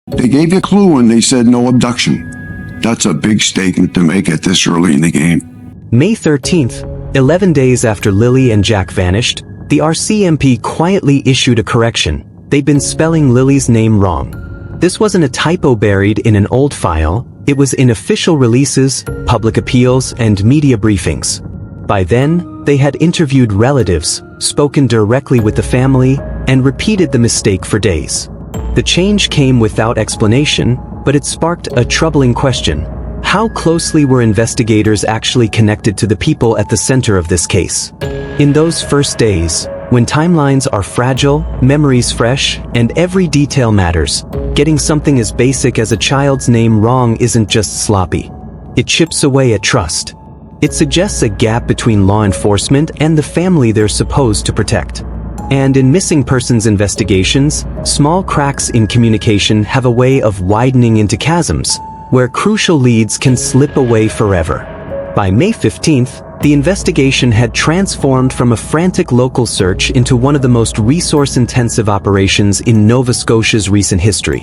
They gave you a clue and they said no abduction. That's a big statement to make at this early in the game. May 13th, 11 days after Lilly and Jack vanished, the RCMP quietly issued a correction. They'd been spelling Lilly's name wrong. This wasn't a typo buried in an old file, it was in official releases, public appeals, and media briefings. By then, they had interviewed relatives, spoken directly with the family, and repeated the mistake for days. The change came without explanation, but it sparked a troubling question. How closely were investigators actually connected to the people at the center of this case? In those first days, when timelines are fragile, memories fresh, and every detail matters, getting something as basic as a child's name wrong isn't just sloppy. It chips away at trust. It suggests a gap between law enforcement and the family they're supposed to protect. And in missing persons investigations, small cracks in communication have a way of widening into chasms, where crucial leads can slip away forever. By May 15th, the investigation had transformed from a frantic local search into one of the most resource-intensive operations in Nova Scotia's recent history.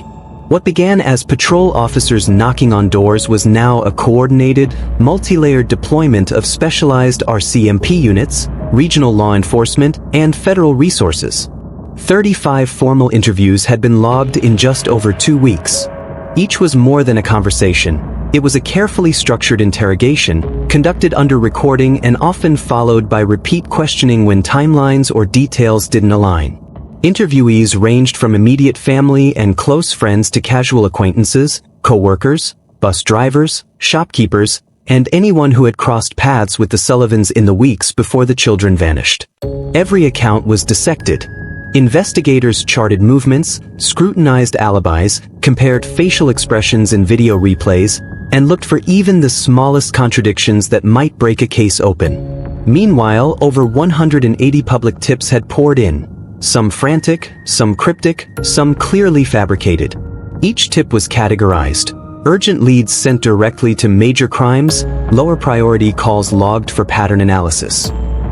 What began as patrol officers knocking on doors was now a coordinated, multi-layered deployment of specialized RCMP units, regional law enforcement, and federal resources. 35 formal interviews had been logged in just over 2 weeks. Each was more than a conversation. It was a carefully structured interrogation, conducted under recording and often followed by repeat questioning when timelines or details didn't align. Interviewees ranged from immediate family and close friends to casual acquaintances, co-workers, bus drivers, shopkeepers, and anyone who had crossed paths with the Sullivans in the weeks before the children vanished. Every account was dissected. Investigators charted movements, scrutinized alibis, compared facial expressions in video replays, and looked for even the smallest contradictions that might break a case open. Meanwhile, over 180 public tips had poured in, some frantic, some cryptic, some clearly fabricated. Each tip was categorized. Urgent leads sent directly to major crimes, lower priority calls logged for pattern analysis.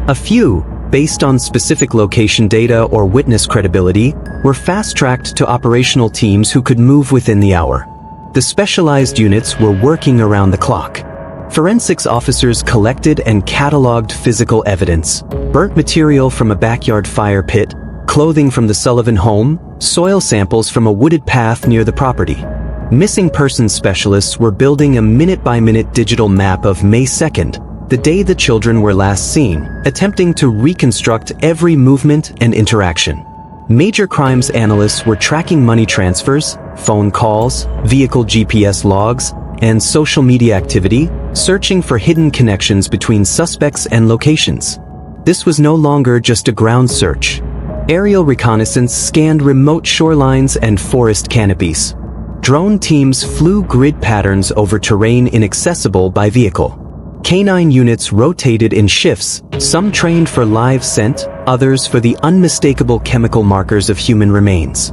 A few, based on specific location data or witness credibility, were fast-tracked to operational teams who could move within the hour. The specialized units were working around the clock. Forensics officers collected and cataloged physical evidence, burnt material from a backyard fire pit, clothing from the Sullivan home, soil samples from a wooded path near the property. Missing persons specialists were building a minute-by-minute digital map of May 2nd, the day the children were last seen, attempting to reconstruct every movement and interaction. Major crimes analysts were tracking money transfers, phone calls, vehicle GPS logs, and social media activity, searching for hidden connections between suspects and locations. This was no longer just a ground search. Aerial reconnaissance scanned remote shorelines and forest canopies. Drone teams flew grid patterns over terrain inaccessible by vehicle. Canine units rotated in shifts, some trained for live scent, others for the unmistakable chemical markers of human remains.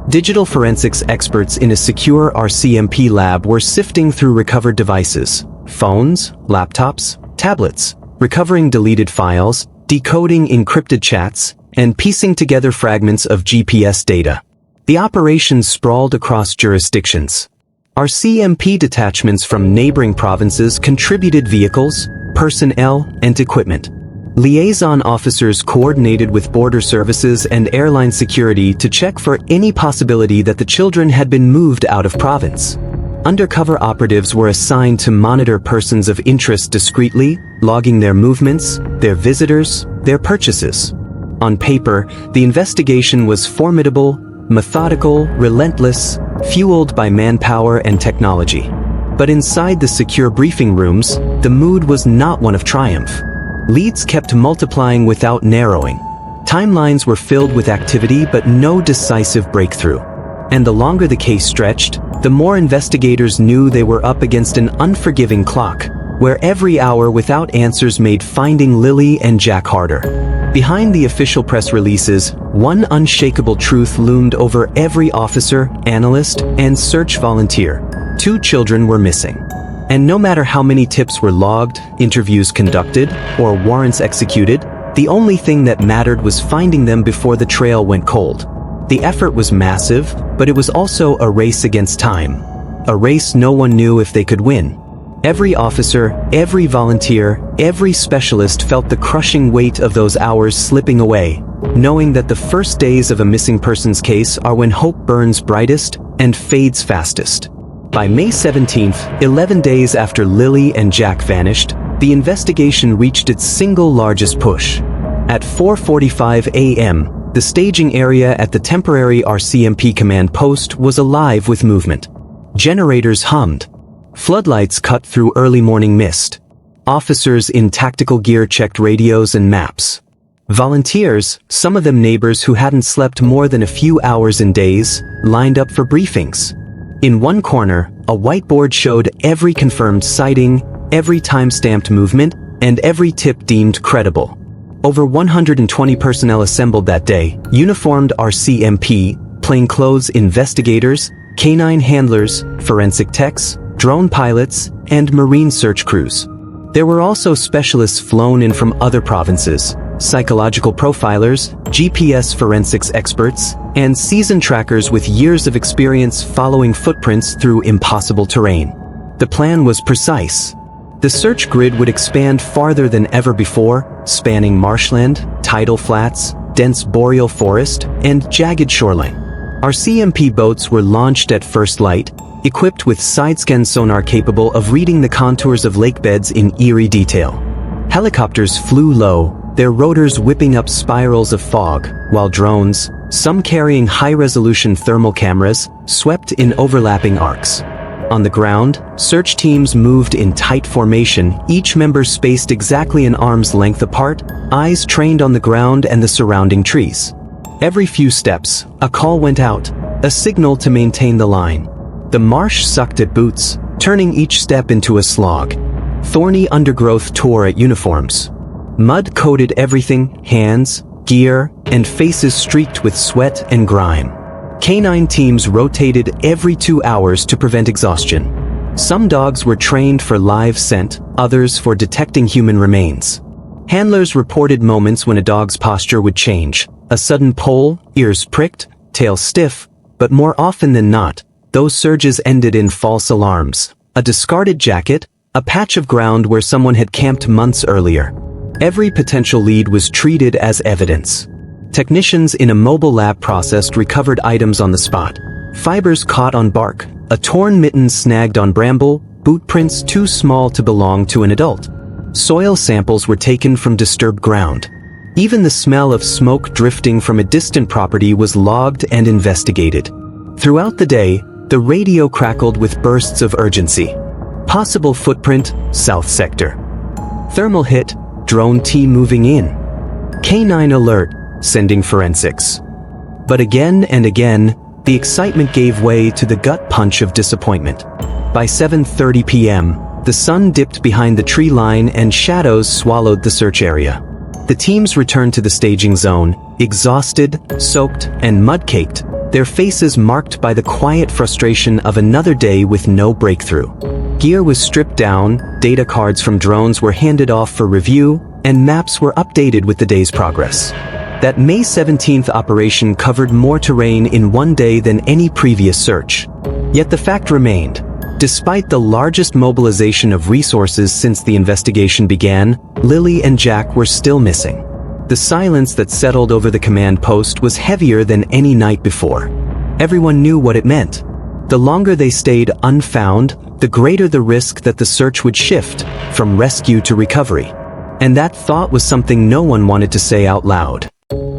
Digital forensics experts in a secure RCMP lab were sifting through recovered devices, phones, laptops, tablets, recovering deleted files, decoding encrypted chats, and piecing together fragments of GPS data. The operation sprawled across jurisdictions. RCMP detachments from neighboring provinces contributed vehicles, personnel, and equipment. Liaison officers coordinated with border services and airline security to check for any possibility that the children had been moved out of province. Undercover operatives were assigned to monitor persons of interest discreetly, logging their movements, their visitors, their purchases. On paper, the investigation was formidable, methodical, relentless, fueled by manpower and technology. But inside the secure briefing rooms, the mood was not one of triumph. Leads kept multiplying without narrowing. Timelines were filled with activity but no decisive breakthrough. And the longer the case stretched, the more investigators knew they were up against an unforgiving clock, where every hour without answers made finding Lilly and Jack harder. Behind the official press releases, one unshakable truth loomed over every officer, analyst, and search volunteer. 2 children were missing. And no matter how many tips were logged, interviews conducted, or warrants executed, the only thing that mattered was finding them before the trail went cold. The effort was massive, but it was also a race against time. A race no one knew if they could win. Every officer, every volunteer, every specialist felt the crushing weight of those hours slipping away, knowing that the first days of a missing persons case are when hope burns brightest and fades fastest. By May 17th, 11 days after Lilly and Jack vanished, the investigation reached its single largest push. At 4:45 a.m., the staging area at the temporary RCMP command post was alive with movement. Generators hummed. Floodlights cut through early morning mist. Officers in tactical gear checked radios and maps. Volunteers, some of them neighbors who hadn't slept more than a few hours in days, lined up for briefings. In one corner, a whiteboard showed every confirmed sighting, every time-stamped movement, and every tip deemed credible. Over 120 personnel assembled that day, uniformed RCMP, plainclothes investigators, canine handlers, forensic techs, drone pilots, and marine search crews. There were also specialists flown in from other provinces, psychological profilers, GPS forensics experts, and seasoned trackers with years of experience following footprints through impossible terrain. The plan was precise. The search grid would expand farther than ever before, spanning marshland, tidal flats, dense boreal forest, and jagged shoreline. RCMP boats were launched at first light, equipped with side-scan sonar capable of reading the contours of lakebeds in eerie detail. Helicopters flew low, their rotors whipping up spirals of fog, while drones, some carrying high-resolution thermal cameras, swept in overlapping arcs. On the ground, search teams moved in tight formation, each member spaced exactly an arm's length apart, eyes trained on the ground and the surrounding trees. Every few steps, a call went out, a signal to maintain the line. The marsh sucked at boots, turning each step into a slog. Thorny undergrowth tore at uniforms. Mud coated everything, hands, gear, and faces streaked with sweat and grime. Canine teams rotated every 2 hours to prevent exhaustion. Some dogs were trained for live scent, others for detecting human remains. Handlers reported moments when a dog's posture would change, a sudden pull, ears pricked, tail stiff, but more often than not, those surges ended in false alarms, a discarded jacket, a patch of ground where someone had camped months earlier. Every potential lead was treated as evidence. Technicians in a mobile lab processed recovered items on the spot. Fibers caught on bark, a torn mitten snagged on bramble, boot prints too small to belong to an adult. Soil samples were taken from disturbed ground. Even the smell of smoke drifting from a distant property was logged and investigated. Throughout the day, the radio crackled with bursts of urgency. Possible footprint, south sector. Thermal hit, drone team moving in. Canine alert, sending forensics. But again and again, the excitement gave way to the gut punch of disappointment. By 7:30 p.m., the sun dipped behind the tree line and shadows swallowed the search area. The teams returned to the staging zone, exhausted, soaked, and mud-caked, their faces marked by the quiet frustration of another day with no breakthrough. Gear was stripped down, data cards from drones were handed off for review, and maps were updated with the day's progress. That May 17th operation covered more terrain in one day than any previous search. Yet the fact remained. Despite the largest mobilization of resources since the investigation began, Lilly and Jack were still missing. The silence that settled over the command post was heavier than any night before. Everyone knew what it meant. The longer they stayed unfound, the greater the risk that the search would shift from rescue to recovery. And that thought was something no one wanted to say out loud.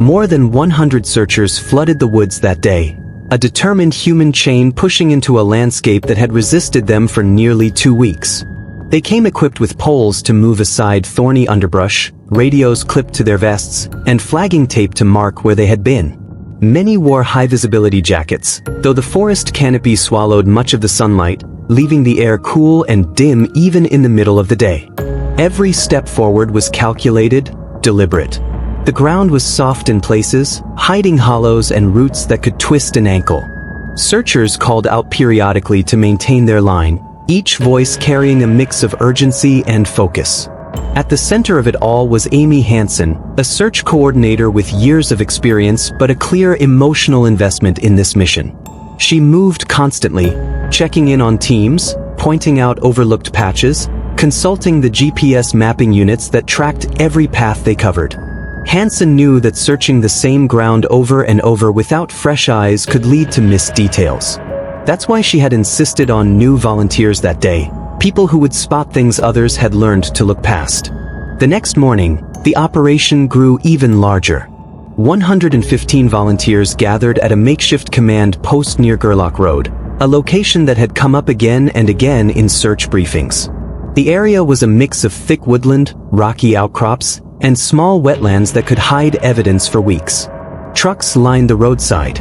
More than 100 searchers flooded the woods that day, a determined human chain pushing into a landscape that had resisted them for nearly 2 weeks. They came equipped with poles to move aside thorny underbrush, radios clipped to their vests, and flagging tape to mark where they had been. Many wore high-visibility jackets, though the forest canopy swallowed much of the sunlight, leaving the air cool and dim even in the middle of the day. Every step forward was calculated, deliberate. The ground was soft in places, hiding hollows and roots that could twist an ankle. Searchers called out periodically to maintain their line, each voice carrying a mix of urgency and focus. At the center of it all was Amy Hansen, a search coordinator with years of experience but a clear emotional investment in this mission. She moved constantly, checking in on teams, pointing out overlooked patches, consulting the GPS mapping units that tracked every path they covered. Hansen knew that searching the same ground over and over without fresh eyes could lead to missed details. That's why she had insisted on new volunteers that day, people who would spot things others had learned to look past. The next morning, the operation grew even larger. 115 volunteers gathered at a makeshift command post near Gerlach Road, a location that had come up again and again in search briefings. The area was a mix of thick woodland, rocky outcrops, and small wetlands that could hide evidence for weeks. Trucks lined the roadside.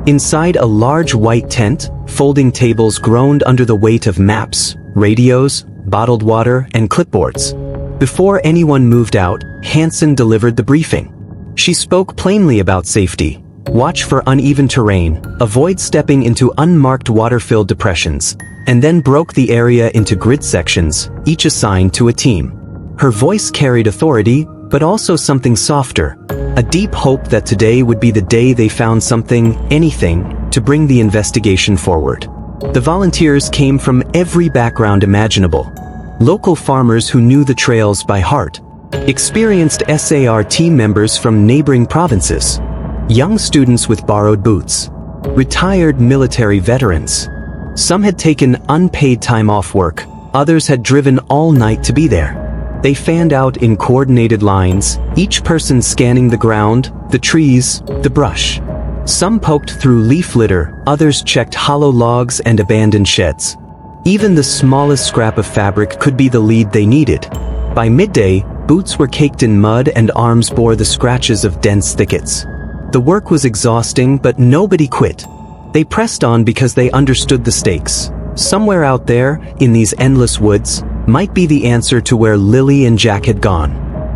Inside a large white tent, folding tables groaned under the weight of maps, radios, bottled water, and clipboards. Before anyone moved out, Hansen delivered the briefing. She spoke plainly about safety. Watch for uneven terrain, avoid stepping into unmarked water-filled depressions, and then broke the area into grid sections, each assigned to a team. Her voice carried authority, but also something softer, a deep hope that today would be the day they found something, anything, to bring the investigation forward. The volunteers came from every background imaginable. Local farmers who knew the trails by heart, experienced SAR team members from neighboring provinces, young students with borrowed boots, retired military veterans. Some had taken unpaid time off work, others had driven all night to be there. They fanned out in coordinated lines, each person scanning the ground, the trees, the brush. Some poked through leaf litter, others checked hollow logs and abandoned sheds. Even the smallest scrap of fabric could be the lead they needed. By midday, boots were caked in mud and arms bore the scratches of dense thickets. The work was exhausting, but nobody quit. They pressed on because they understood the stakes. Somewhere out there, in these endless woods, might be the answer to where Lilly and Jack had gone.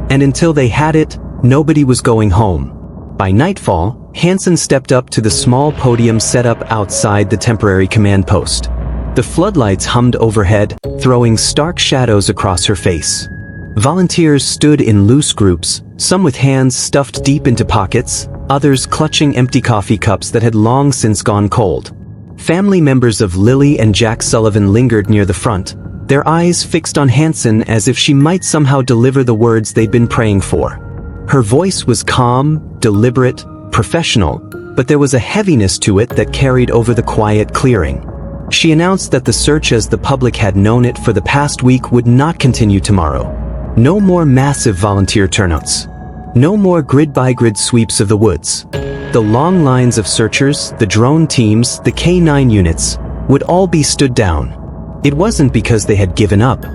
And until they had it, nobody was going home. By nightfall, Hansen stepped up to the small podium set up outside the temporary command post. The floodlights hummed overhead, throwing stark shadows across her face. Volunteers stood in loose groups, some with hands stuffed deep into pockets, others clutching empty coffee cups that had long since gone cold. Family members of Lilly and Jack Sullivan lingered near the front, their eyes fixed on Hansen as if she might somehow deliver the words they'd been praying for. Her voice was calm, deliberate, professional, but there was a heaviness to it that carried over the quiet clearing. She announced that the search as the public had known it for the past week would not continue tomorrow. No more massive volunteer turnouts. No more grid-by-grid sweeps of the woods. The long lines of searchers, the drone teams, the K9 units, would all be stood down. It wasn't because they had given up.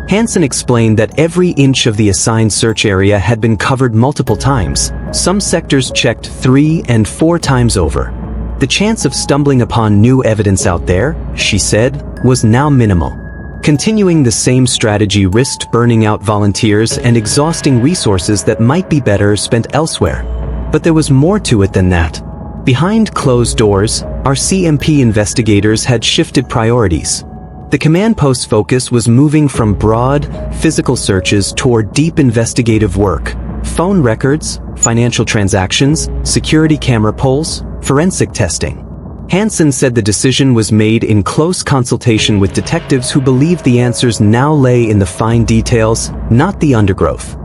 Hansen explained that every inch of the assigned search area had been covered multiple times, some sectors checked 3 and 4 times over. The chance of stumbling upon new evidence out there, she said, was now minimal. Continuing the same strategy risked burning out volunteers and exhausting resources that might be better spent elsewhere. But there was more to it than that. Behind closed doors, RCMP investigators had shifted priorities. The command post's focus was moving from broad, physical searches toward deep investigative work. Phone records, financial transactions, security camera polls, forensic testing. Hansen said the decision was made in close consultation with detectives who believed the answers now lay in the fine details, not the undergrowth.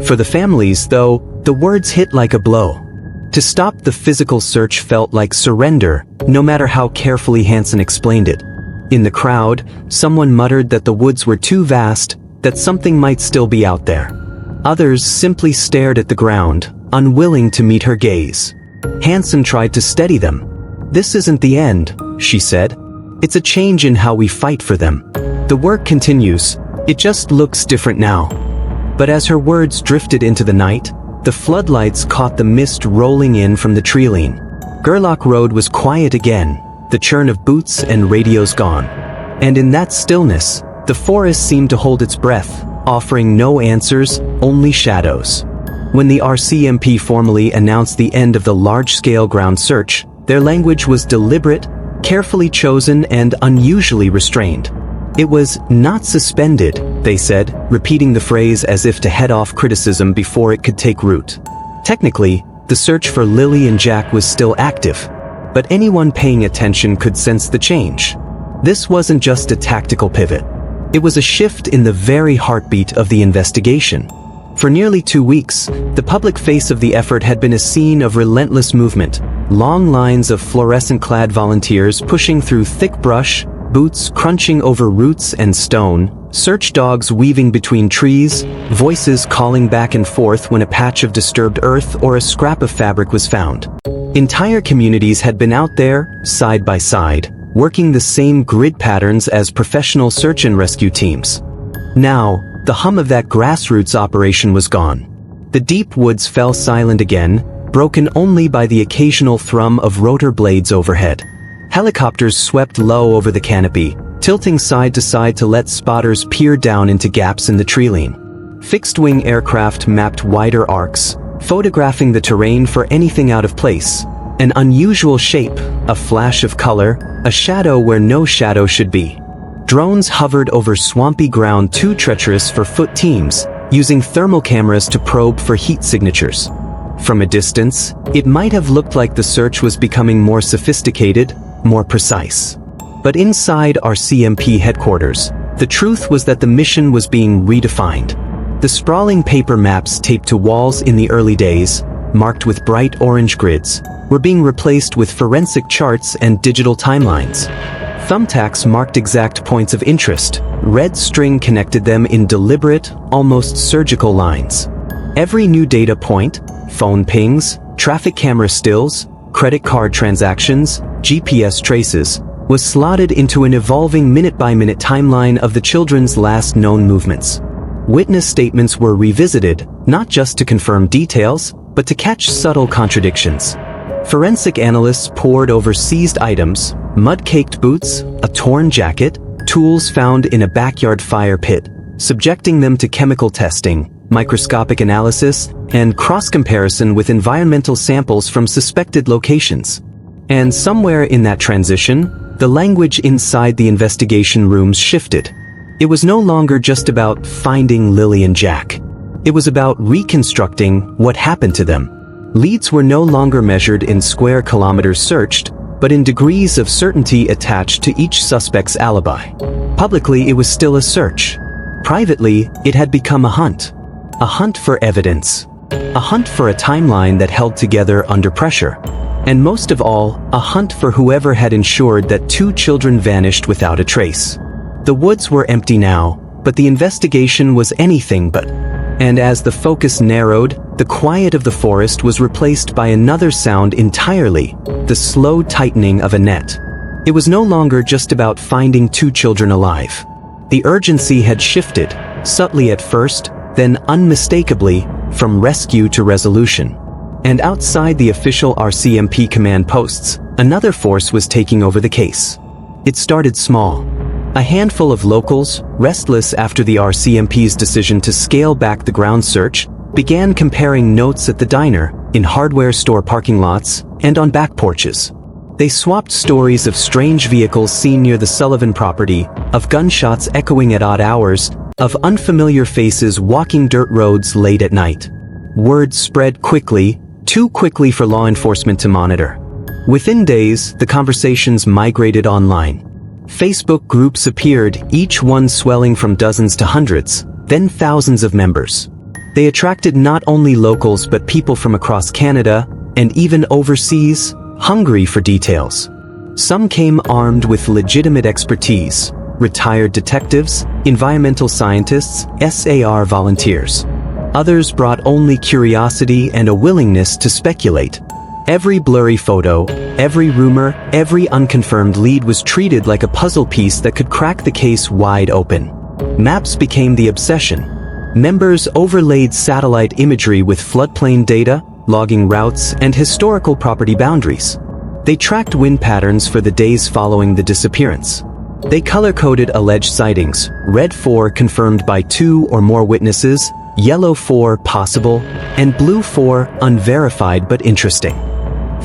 For the families, though, the words hit like a blow. To stop the physical search felt like surrender, no matter how carefully Hansen explained it. In the crowd, someone muttered that the woods were too vast, that something might still be out there. Others simply stared at the ground, unwilling to meet her gaze. Hansen tried to steady them. "This isn't the end," she said. "It's a change in how we fight for them. The work continues, it just looks different now." But as her words drifted into the night, the floodlights caught the mist rolling in from the treeline. Gerlach Road was quiet again, the churn of boots and radios gone. And in that stillness, the forest seemed to hold its breath, offering no answers, only shadows. When the RCMP formally announced the end of the large-scale ground search, their language was deliberate, carefully chosen, and unusually restrained. It was not suspended, they said, repeating the phrase as if to head off criticism before it could take root. Technically, the search for Lilly and Jack was still active, but anyone paying attention could sense the change. This wasn't just a tactical pivot. It was a shift in the very heartbeat of the investigation. For nearly 2 weeks, the public face of the effort had been a scene of relentless movement, long lines of fluorescent-clad volunteers pushing through thick brush, boots crunching over roots and stone, search dogs weaving between trees, voices calling back and forth when a patch of disturbed earth or a scrap of fabric was found. Entire communities had been out there, side by side, working the same grid patterns as professional search and rescue teams. Now, the hum of that grassroots operation was gone. The deep woods fell silent again, broken only by the occasional thrum of rotor blades overhead. Helicopters swept low over the canopy, tilting side to side to let spotters peer down into gaps in the treeline. Fixed-wing aircraft mapped wider arcs, photographing the terrain for anything out of place. An unusual shape, a flash of color, a shadow where no shadow should be. Drones hovered over swampy ground too treacherous for foot teams, using thermal cameras to probe for heat signatures. From a distance, it might have looked like the search was becoming more sophisticated, more precise. But inside RCMP headquarters, the truth was that the mission was being redefined. The sprawling paper maps taped to walls in the early days, marked with bright orange grids, were being replaced with forensic charts and digital timelines. Thumbtacks marked exact points of interest. Red string connected them in deliberate, almost surgical lines. Every new data point, phone pings, traffic camera stills, credit card transactions, GPS traces, was slotted into an evolving minute-by-minute timeline of the children's last known movements. Witness statements were revisited, not just to confirm details, but to catch subtle contradictions. Forensic analysts pored over seized items, mud-caked boots, a torn jacket, tools found in a backyard fire pit, subjecting them to chemical testing, microscopic analysis, and cross-comparison with environmental samples from suspected locations. And somewhere in that transition, the language inside the investigation rooms shifted. It was no longer just about finding Lilly and Jack. It was about reconstructing what happened to them. Leads were no longer measured in square kilometers searched, but in degrees of certainty attached to each suspect's alibi. Publicly, it was still a search. Privately, it had become a hunt. A hunt for evidence. A hunt for a timeline that held together under pressure. And most of all, a hunt for whoever had ensured that 2 children vanished without a trace. The woods were empty now, but the investigation was anything but. And as the focus narrowed, the quiet of the forest was replaced by another sound entirely, the slow tightening of a net. It was no longer just about finding 2 children alive. The urgency had shifted, subtly at first, then unmistakably, from rescue to resolution. And outside the official RCMP command posts, another force was taking over the case. It started small. A handful of locals, restless after the RCMP's decision to scale back the ground search, began comparing notes at the diner, in hardware store parking lots, and on back porches. They swapped stories of strange vehicles seen near the Sullivan property, of gunshots echoing at odd hours, of unfamiliar faces walking dirt roads late at night. Word spread quickly, too quickly for law enforcement to monitor. Within days, the conversations migrated online. Facebook groups appeared, each one swelling from dozens to hundreds, then thousands of members. They attracted not only locals but people from across Canada, and even overseas, hungry for details. Some came armed with legitimate expertise, retired detectives, environmental scientists, SAR volunteers. Others brought only curiosity and a willingness to speculate. Every blurry photo, every rumor, every unconfirmed lead was treated like a puzzle piece that could crack the case wide open. Maps became the obsession. Members overlaid satellite imagery with floodplain data, logging routes, and historical property boundaries. They tracked wind patterns for the days following the disappearance. They color-coded alleged sightings, red for confirmed by 2 or more witnesses, yellow for possible, and blue for unverified but interesting.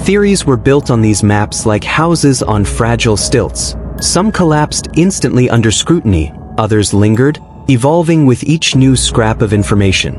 Theories were built on these maps like houses on fragile stilts. Some collapsed instantly under scrutiny, others lingered, evolving with each new scrap of information.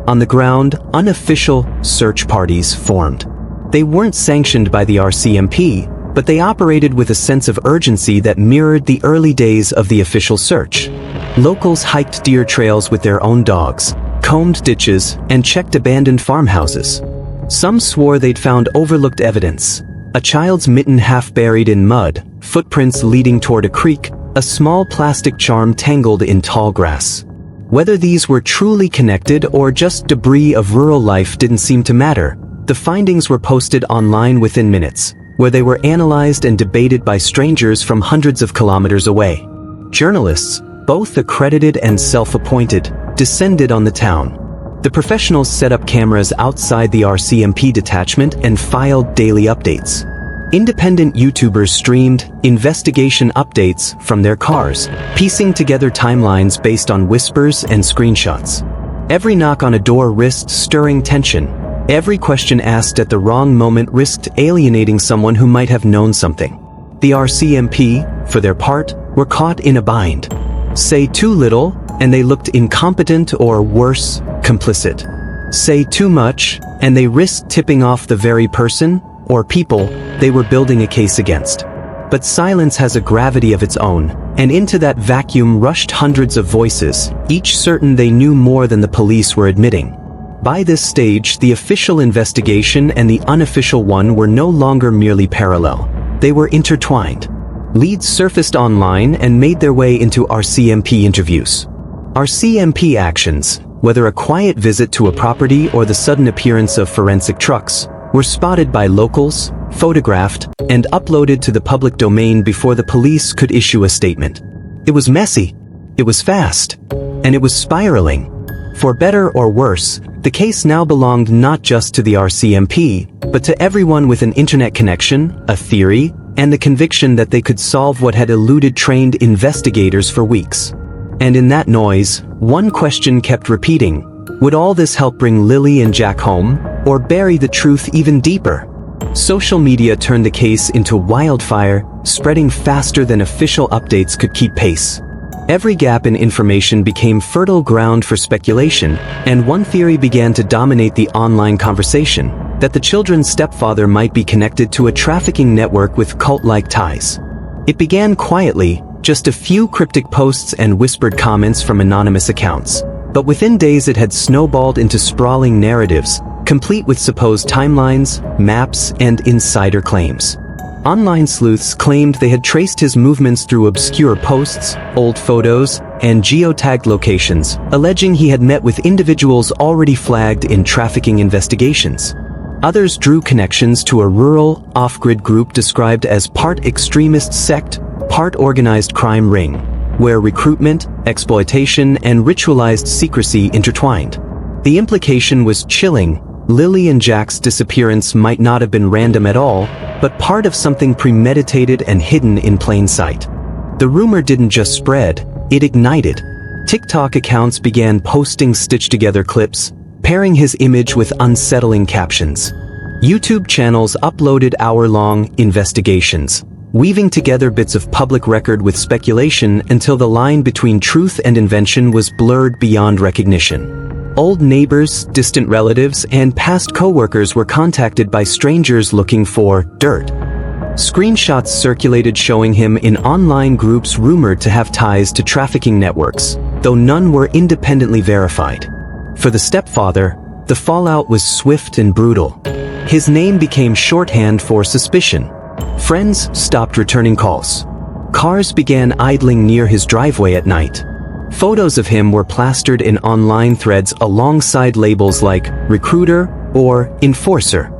On the ground, unofficial search parties formed. They weren't sanctioned by the RCMP, but they operated with a sense of urgency that mirrored the early days of the official search. Locals hiked deer trails with their own dogs, combed ditches, and checked abandoned farmhouses. Some swore they'd found overlooked evidence: a child's mitten half buried in mud, footprints leading toward a creek, a small plastic charm tangled in tall grass. Whether these were truly connected or just debris of rural life didn't seem to matter. The findings were posted online within minutes, where they were analyzed and debated by strangers from hundreds of kilometers away. Journalists, both accredited and self-appointed, descended on the town. The professionals set up cameras outside the RCMP detachment and filed daily updates. Independent YouTubers streamed investigation updates from their cars, piecing together timelines based on whispers and screenshots. Every knock on a door risked stirring tension. Every question asked at the wrong moment risked alienating someone who might have known something. The RCMP, for their part, were caught in a bind. Say too little, and they looked incompetent or worse, complicit. Say too much, and they risked tipping off the very person, or people, they were building a case against. But silence has a gravity of its own, and into that vacuum rushed hundreds of voices, each certain they knew more than the police were admitting. By this stage, the official investigation and the unofficial one were no longer merely parallel. They were intertwined. Leads surfaced online and made their way into RCMP interviews. RCMP actions, whether a quiet visit to a property or the sudden appearance of forensic trucks, were spotted by locals, photographed, and uploaded to the public domain before the police could issue a statement. It was messy, it was fast, and it was spiraling. For better or worse, the case now belonged not just to the RCMP, but to everyone with an internet connection, a theory, and the conviction that they could solve what had eluded trained investigators for weeks. And in that noise, one question kept repeating: would all this help bring Lilly and Jack home, or bury the truth even deeper? Social media turned the case into wildfire, spreading faster than official updates could keep pace. Every gap in information became fertile ground for speculation, and one theory began to dominate the online conversation: that the children's stepfather might be connected to a trafficking network with cult-like ties. It began quietly, just a few cryptic posts and whispered comments from anonymous accounts. But within days it had snowballed into sprawling narratives, complete with supposed timelines, maps, and insider claims. Online sleuths claimed they had traced his movements through obscure posts, old photos, and geotagged locations, alleging he had met with individuals already flagged in trafficking investigations. Others drew connections to a rural, off-grid group described as part extremist sect, part organized crime ring, where recruitment, exploitation, and ritualized secrecy intertwined. The implication was chilling. Lilly and Jack's disappearance might not have been random at all, but part of something premeditated and hidden in plain sight. The rumor didn't just spread, it ignited. TikTok accounts began posting stitched-together clips, pairing his image with unsettling captions. YouTube channels uploaded hour-long investigations, weaving together bits of public record with speculation until the line between truth and invention was blurred beyond recognition. Old neighbors, distant relatives, and past co-workers were contacted by strangers looking for dirt. Screenshots circulated showing him in online groups rumored to have ties to trafficking networks, though none were independently verified. For the stepfather, the fallout was swift and brutal. His name became shorthand for suspicion. Friends stopped returning calls. Cars began idling near his driveway at night. Photos of him were plastered in online threads alongside labels like recruiter or enforcer.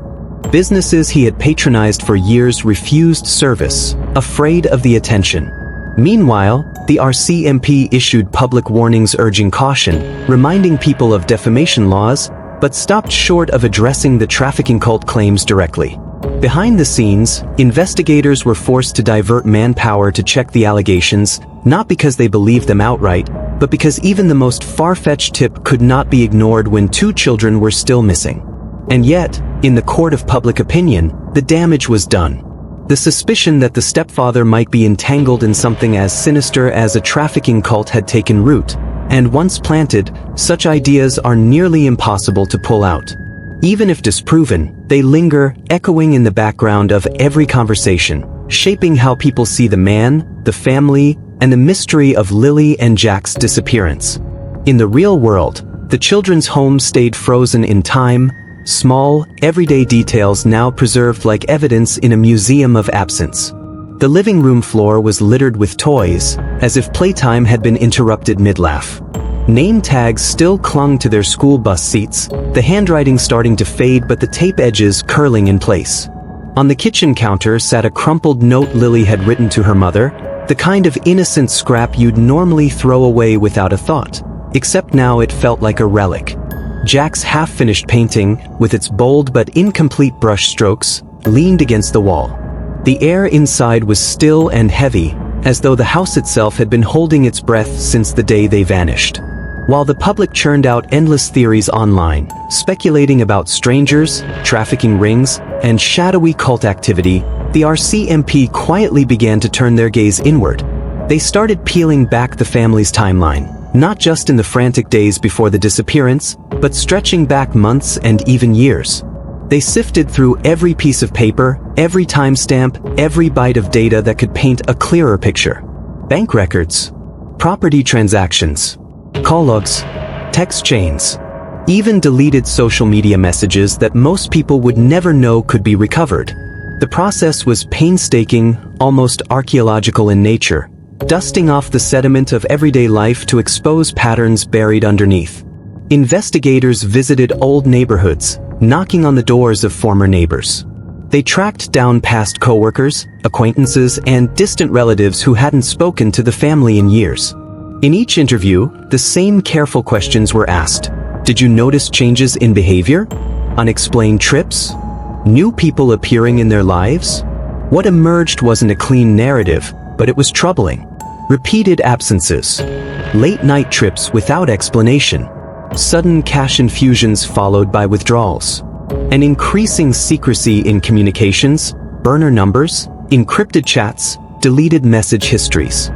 Businesses he had patronized for years refused service, afraid of the attention. Meanwhile, the RCMP issued public warnings urging caution, reminding people of defamation laws, but stopped short of addressing the trafficking cult claims directly. Behind the scenes, investigators were forced to divert manpower to check the allegations, not because they believed them outright, but because even the most far-fetched tip could not be ignored when 2 children were still missing. And yet, in the court of public opinion, the damage was done. The suspicion that the stepfather might be entangled in something as sinister as a trafficking cult had taken root, And once planted, such ideas are nearly impossible to pull out. Even if disproven, they linger, echoing in the background of every conversation, shaping how people see the man, the family, and the mystery of Lilly and Jack's disappearance. In the real world, the children's home stayed frozen in time, small, everyday details now preserved like evidence in a museum of absence. The living room floor was littered with toys, as if playtime had been interrupted mid-laugh. Name tags still clung to their school bus seats, the handwriting starting to fade but the tape edges curling in place. On the kitchen counter sat a crumpled note Lilly had written to her mother, the kind of innocent scrap you'd normally throw away without a thought, except now it felt like a relic. Jack's half-finished painting, with its bold but incomplete brush strokes, leaned against the wall. The air inside was still and heavy, as though the house itself had been holding its breath since the day they vanished. While the public churned out endless theories online, speculating about strangers, trafficking rings, and shadowy cult activity, the RCMP quietly began to turn their gaze inward. They started peeling back the family's timeline, not just in the frantic days before the disappearance, but stretching back months and even years. They sifted through every piece of paper, every timestamp, every byte of data that could paint a clearer picture. Bank records, property transactions, call logs, text chains, even deleted social media messages that most people would never know could be recovered. The process was painstaking, almost archaeological in nature, dusting off the sediment of everyday life to expose patterns buried underneath. Investigators visited old neighborhoods, knocking on the doors of former neighbors. They tracked down past coworkers, acquaintances, and distant relatives who hadn't spoken to the family in years. In each interview, the same careful questions were asked. Did you notice changes in behavior? Unexplained trips? New people appearing in their lives? What emerged wasn't a clean narrative, but it was troubling. Repeated absences, late-night trips without explanation, sudden cash infusions followed by withdrawals, an increasing secrecy in communications, burner numbers, encrypted chats, deleted message histories.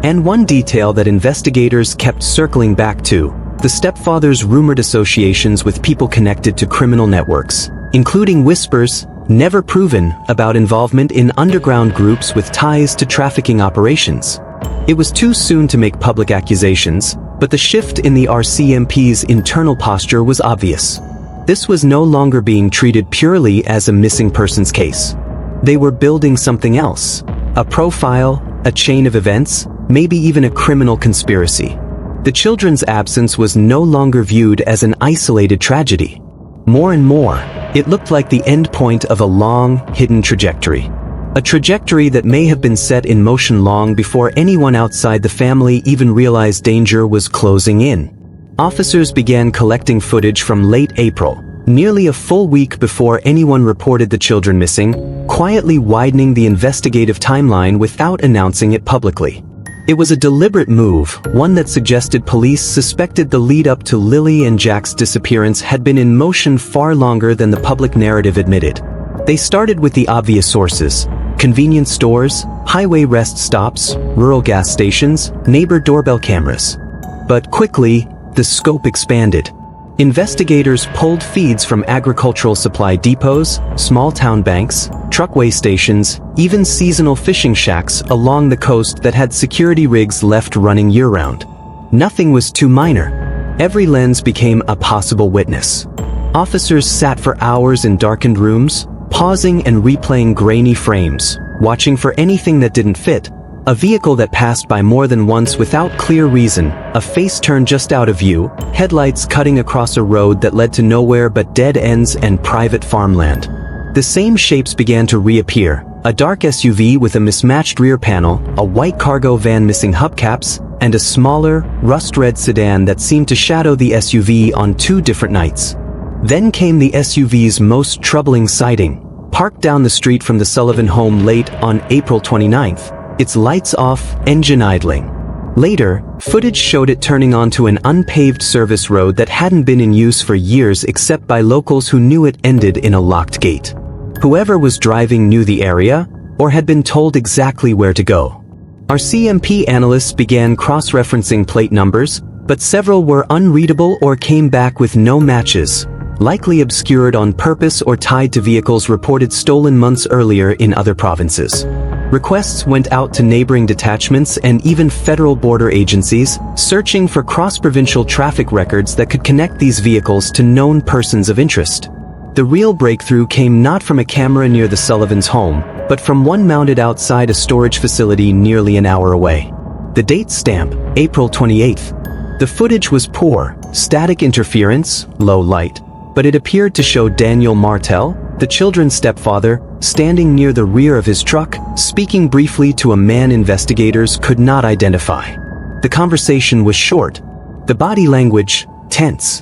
And one detail that investigators kept circling back to, the stepfather's rumored associations with people connected to criminal networks, including whispers, never proven, about involvement in underground groups with ties to trafficking operations. It was too soon to make public accusations, but the shift in the RCMP's internal posture was obvious. This was no longer being treated purely as a missing persons case. They were building something else, a profile, a chain of events, maybe even a criminal conspiracy. The children's absence was no longer viewed as an isolated tragedy. More and more, it looked like the end point of a long, hidden trajectory. A trajectory that may have been set in motion long before anyone outside the family even realized danger was closing in. Officers began collecting footage from late April, nearly a full week before anyone reported the children missing, quietly widening the investigative timeline without announcing it publicly. It was a deliberate move, one that suggested police suspected the lead-up to Lilly and Jack's disappearance had been in motion far longer than the public narrative admitted. They started with the obvious sources: convenience stores, highway rest stops, rural gas stations, neighbor doorbell cameras. But quickly, the scope expanded. Investigators pulled feeds from agricultural supply depots, small-town banks, truckway stations, even seasonal fishing shacks along the coast that had security rigs left running year-round. Nothing was too minor. Every lens became a possible witness. Officers sat for hours in darkened rooms, pausing and replaying grainy frames, watching for anything that didn't fit. A vehicle that passed by more than once without clear reason, a face turned just out of view, headlights cutting across a road that led to nowhere but dead ends and private farmland. The same shapes began to reappear: a dark SUV with a mismatched rear panel, a white cargo van missing hubcaps, and a smaller, rust-red sedan that seemed to shadow the SUV on 2 different nights. Then came the SUV's most troubling sighting, parked down the street from the Sullivan home late on April 29th. Its lights off, engine idling. Later, footage showed it turning onto an unpaved service road that hadn't been in use for years except by locals who knew it ended in a locked gate. Whoever was driving knew the area, or had been told exactly where to go. RCMP analysts began cross-referencing plate numbers, but several were unreadable or came back with no matches, likely obscured on purpose or tied to vehicles reported stolen months earlier in other provinces. Requests went out to neighboring detachments and even federal border agencies, searching for cross-provincial traffic records that could connect these vehicles to known persons of interest. The real breakthrough came not from a camera near the Sullivans' home, but from one mounted outside a storage facility nearly an hour away. The date stamp, April 28th. The footage was poor, static interference, low light, but it appeared to show Daniel Martel, the children's stepfather, standing near the rear of his truck, speaking briefly to a man investigators could not identify. The conversation was short, the body language tense.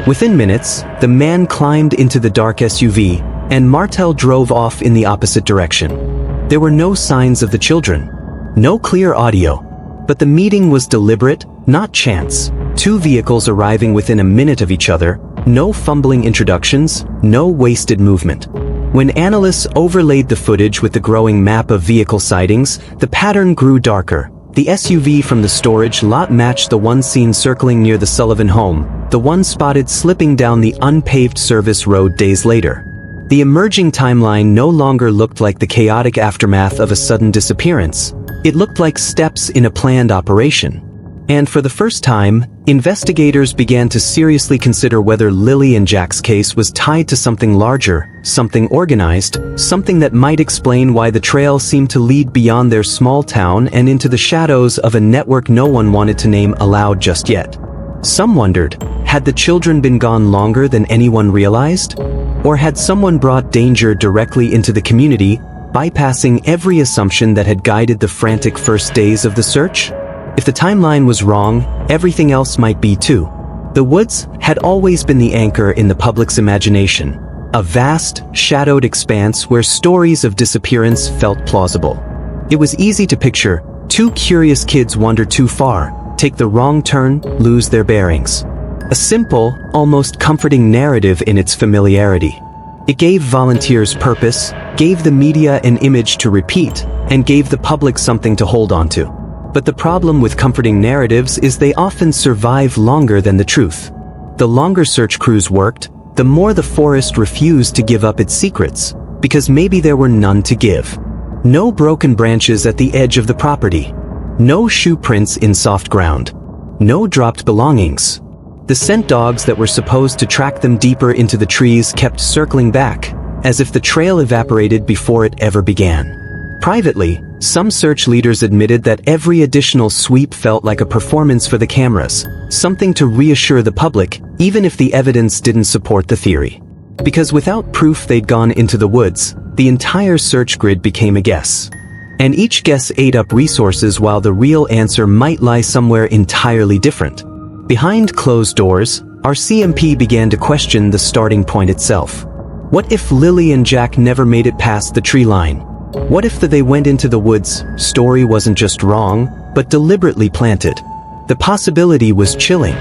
Within minutes, the man climbed into the dark SUV, and Martel drove off in the opposite direction. There were no signs of the children, no clear audio, but the meeting was deliberate, not chance. Two vehicles arriving within a minute of each other, no fumbling introductions, no wasted movement. When analysts overlaid the footage with the growing map of vehicle sightings, the pattern grew darker. The SUV from the storage lot matched the one seen circling near the Sullivan home, the one spotted slipping down the unpaved service road days later. The emerging timeline no longer looked like the chaotic aftermath of a sudden disappearance. It looked like steps in a planned operation. And for the first time, investigators began to seriously consider whether Lilly and Jack's case was tied to something larger, something organized, something that might explain why the trail seemed to lead beyond their small town and into the shadows of a network no one wanted to name aloud just yet. Some wondered, had the children been gone longer than anyone realized? Or had someone brought danger directly into the community, bypassing every assumption that had guided the frantic first days of the search? If the timeline was wrong, everything else might be too. The woods had always been the anchor in the public's imagination, a vast, shadowed expanse where stories of disappearance felt plausible. It was easy to picture two curious kids wander too far, take the wrong turn, lose their bearings. A simple, almost comforting narrative in its familiarity. It gave volunteers purpose, gave the media an image to repeat, and gave the public something to hold on to. But the problem with comforting narratives is they often survive longer than the truth. The longer search crews worked, the more the forest refused to give up its secrets, because maybe there were none to give. No broken branches at the edge of the property. No shoe prints in soft ground. No dropped belongings. The scent dogs that were supposed to track them deeper into the trees kept circling back, as if the trail evaporated before it ever began. Privately, some search leaders admitted that every additional sweep felt like a performance for the cameras, something to reassure the public, even if the evidence didn't support the theory. Because without proof they'd gone into the woods, the entire search grid became a guess. And each guess ate up resources while the real answer might lie somewhere entirely different. Behind closed doors, RCMP began to question the starting point itself. What if Lilly and Jack never made it past the tree line? What if the "they went into the woods" story wasn't just wrong, but deliberately planted? The possibility was chilling.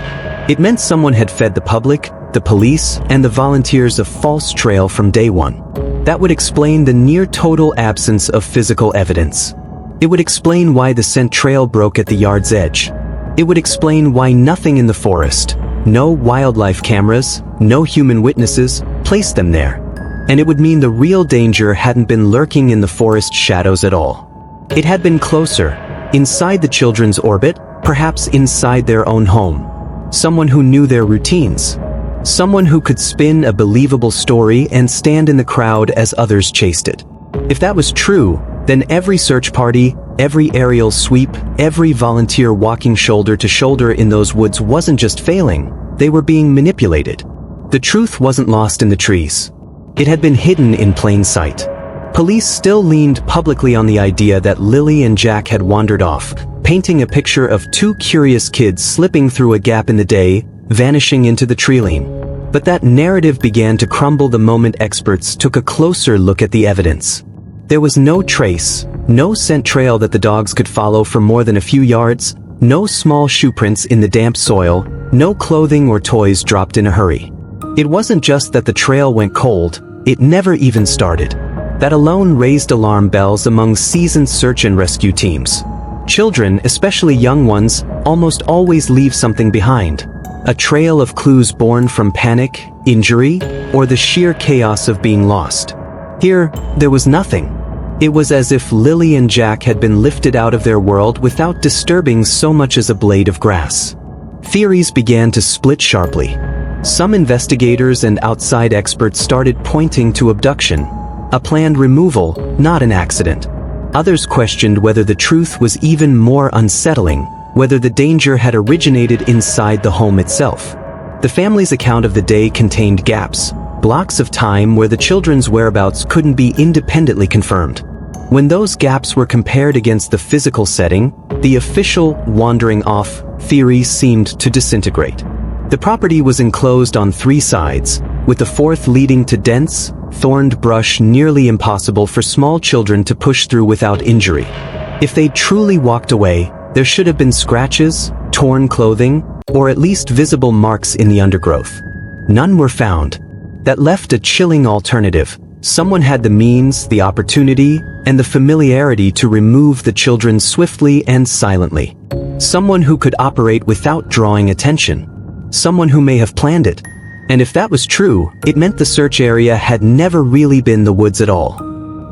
It meant someone had fed the public, the police, and the volunteers a false trail from day one. That would explain the near-total absence of physical evidence. It would explain why the scent trail broke at the yard's edge. It would explain why nothing in the forest, no wildlife cameras, no human witnesses, placed them there. And it would mean the real danger hadn't been lurking in the forest shadows at all. It had been closer, inside the children's orbit, perhaps inside their own home. Someone who knew their routines. Someone who could spin a believable story and stand in the crowd as others chased it. If that was true, then every search party, every aerial sweep, every volunteer walking shoulder to shoulder in those woods wasn't just failing, they were being manipulated. The truth wasn't lost in the trees. It had been hidden in plain sight. Police still leaned publicly on the idea that Lilly and Jack had wandered off, painting a picture of two curious kids slipping through a gap in the day, vanishing into the treeline. But that narrative began to crumble the moment experts took a closer look at the evidence. There was no trace, no scent trail that the dogs could follow for more than a few yards, no small shoe prints in the damp soil, no clothing or toys dropped in a hurry. It wasn't just that the trail went cold, it never even started. That alone raised alarm bells among seasoned search and rescue teams. Children, especially young ones, almost always leave something behind. A trail of clues born from panic, injury, or the sheer chaos of being lost. Here, there was nothing. It was as if Lilly and Jack had been lifted out of their world without disturbing so much as a blade of grass. Theories began to split sharply. Some investigators and outside experts started pointing to abduction, a planned removal, not an accident. Others questioned whether the truth was even more unsettling, whether the danger had originated inside the home itself. The family's account of the day contained gaps, blocks of time where the children's whereabouts couldn't be independently confirmed. When those gaps were compared against the physical setting, the official wandering off theory seemed to disintegrate. The property was enclosed on 3 sides, with the 4th leading to dense, thorned brush nearly impossible for small children to push through without injury. If they'd truly walked away, there should have been scratches, torn clothing, or at least visible marks in the undergrowth. None were found. That left a chilling alternative. Someone had the means, the opportunity, and the familiarity to remove the children swiftly and silently. Someone who could operate without drawing attention. Someone who may have planned it. And if that was true, it meant the search area had never really been the woods at all.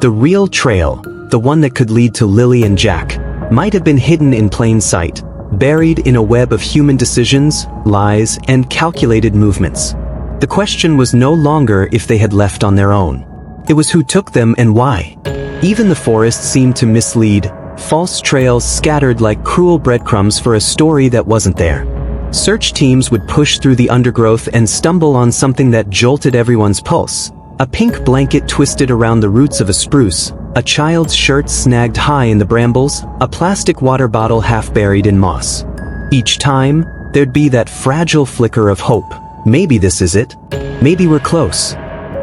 The real trail, the one that could lead to Lilly and Jack, might have been hidden in plain sight, buried in a web of human decisions, lies, and calculated movements. The question was no longer if they had left on their own. It was who took them and why. Even the forest seemed to mislead, false trails scattered like cruel breadcrumbs for a story that wasn't there. Search teams would push through the undergrowth and stumble on something that jolted everyone's pulse. A pink blanket twisted around the roots of a spruce, a child's shirt snagged high in the brambles, a plastic water bottle half buried in moss. Each time, there'd be that fragile flicker of hope. Maybe this is it. Maybe we're close.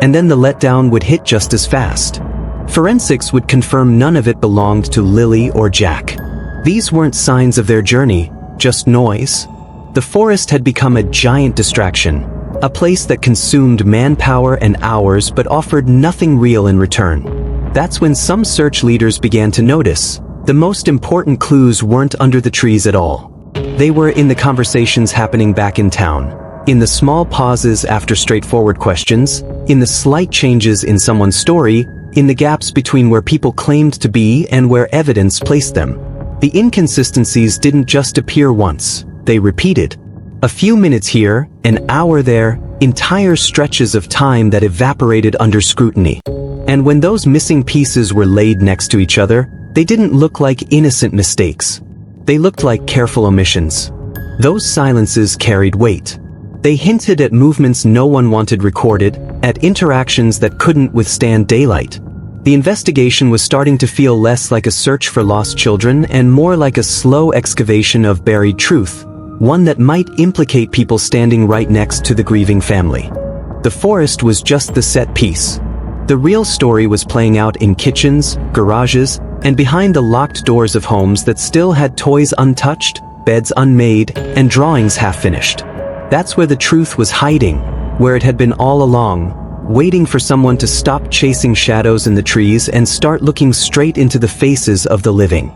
And then the letdown would hit just as fast. Forensics would confirm none of it belonged to Lilly or Jack. These weren't signs of their journey, just noise. The forest had become a giant distraction, a place that consumed manpower and hours but offered nothing real in return. That's when some search leaders began to notice. The most important clues weren't under the trees at all. They were in the conversations happening back in town. In the small pauses after straightforward questions, in the slight changes in someone's story, in the gaps between where people claimed to be and where evidence placed them. The inconsistencies didn't just appear once, they repeated. A few minutes here, an hour there, entire stretches of time that evaporated under scrutiny. And when those missing pieces were laid next to each other, they didn't look like innocent mistakes. They looked like careful omissions. Those silences carried weight. They hinted at movements no one wanted recorded, at interactions that couldn't withstand daylight. The investigation was starting to feel less like a search for lost children and more like a slow excavation of buried truth, one that might implicate people standing right next to the grieving family. The forest was just the set piece. The real story was playing out in kitchens, garages, and behind the locked doors of homes that still had toys untouched, beds unmade, and drawings half-finished. That's where the truth was hiding, where it had been all along, waiting for someone to stop chasing shadows in the trees and start looking straight into the faces of the living.